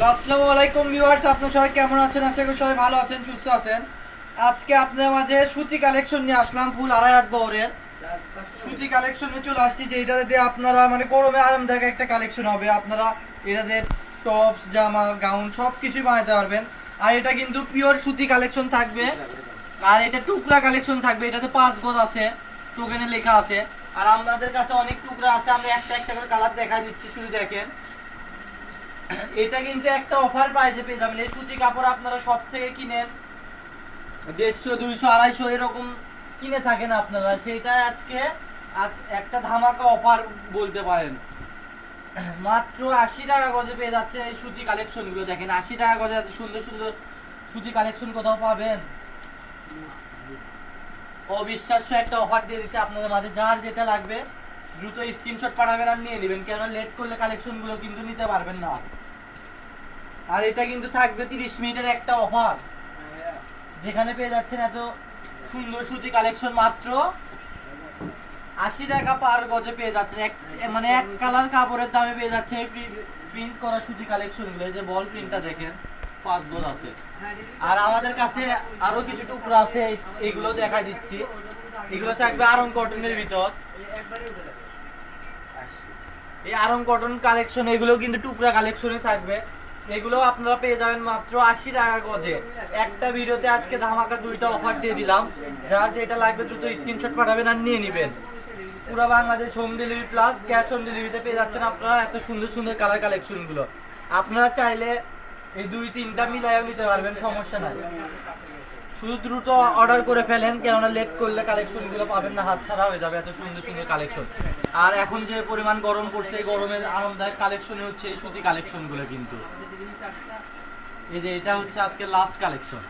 আসসালামু আলাইকুম ভিউয়ার্স, আপনারা সবাই কেমন আছেন? আশা করি সবাই ভালো আছেন, সুস্থ আছেন। আজকে আপনাদের মাঝে সুতি কালেকশন নিয়ে আসলাম, ফুল আড়াই হাত বহরের সুতি কালেকশনে চলে আসছি, যে এটা দিয়ে আপনারা মানে গরমে আরামদায়ক একটা কালেকশন হবে। আপনারা এটাতে টপস, জামা, গাউন সব কিছুই বানাতে পারবেন। আর এটা কিন্তু পিওর সুতি কালেকশন থাকবে, আর এটা টুকরা কালেকশন থাকবে। এটাতে 5 গজ আছে, টোকেনে লেখা আছে। আর আমাদের কাছে অনেক টুকরা আছে, আমরা একটা একটা করে কালার দেখাই দিচ্ছি, শুধু দেখেন। এটা কিন্তু একটা অফার প্রাইসে পেয়ে যাবেন। এই সুতি কাপড় আপনারা সব থেকে কিনেন 150, 200, 250 এরকম কিনে থাকেন আপনারা, সেটা আজকে একটা ধামাকা অফার বলতে পারেন। মাত্র 80 টাকা গজে পেয়ে যাচ্ছে এই সুতি কালেকশন গুলো। দেখেন 80 টাকা গজে এত সুন্দর সুন্দর সুতি কালেকশন কোথাও পাবেন? অবিশ্বাস্য একটা অফার দিয়ে দিচ্ছে আপনাদের মাঝে। যার যেটা লাগবে দ্রুত স্ক্রিনশট পাঠাবেন আর নিয়ে নেবেন, কেন লেট করলে কালেকশন গুলো কিন্তু নিতে পারবেন না। আর এটা কিন্তু থাকবে 30 মিনিটের একটা অফার, যেখানে পেয়ে যাচ্ছেন এত সুন্দর সুতি কালেকশন মাত্র 80 টাকা পার গজে পেয়ে যাচ্ছেন। মানে এক কালার কাপড়ের দামে পেয়ে যাচ্ছেন এই প্রিন্ট করা সুতি কালেকশন গুলো। এই যে বল প্রিন্টটা দেখেন, 5 গজ আছে। আর আমাদের কাছে আরো কিছু টুকরো আছে, এগুলো দেখাই দিচ্ছি। এগুলো থাকবে আরং কটনের ভিতর। এই আরং কটন কালেকশন, এগুলো কিন্তু টুকরা কালেকশনে থাকবে। এগুলো আপনারা পেয়ে যাবেন মাত্র 80 টাকা গজে। একটা ভিডিওতে আজকে ধামাকা 2টা অফার দিয়ে দিলাম। যার যেটা লাগবে দ্রুত স্ক্রিনশট পাঠাবেন আর নিয়ে নেবেন। পুরো Bangladesh home delivery plus cash on ডেলিভারিতে পেয়ে যাচ্ছেন আপনারা এত সুন্দর সুন্দর কালার কালেকশনগুলো। আপনারা চাইলে এই 2-3টা মিলাইও নিতে পারবেন, সমস্যা নাই। শুধু দ্রুত অর্ডার করে ফেলেন, কেননা লেট করলে কালেকশনগুলো পাবেন না, হাতছাড়া হয়ে যাবে এত সুন্দর সুন্দর কালেকশন। আর এখন যে পরিমাণ গরম পড়ছে, এই গরমের আরামদায়ক কালেকশনই হচ্ছে এই সুতি কালেকশনগুলো। কিন্তু এই যে এটা হচ্ছে আজকে লাস্ট কালেকশন।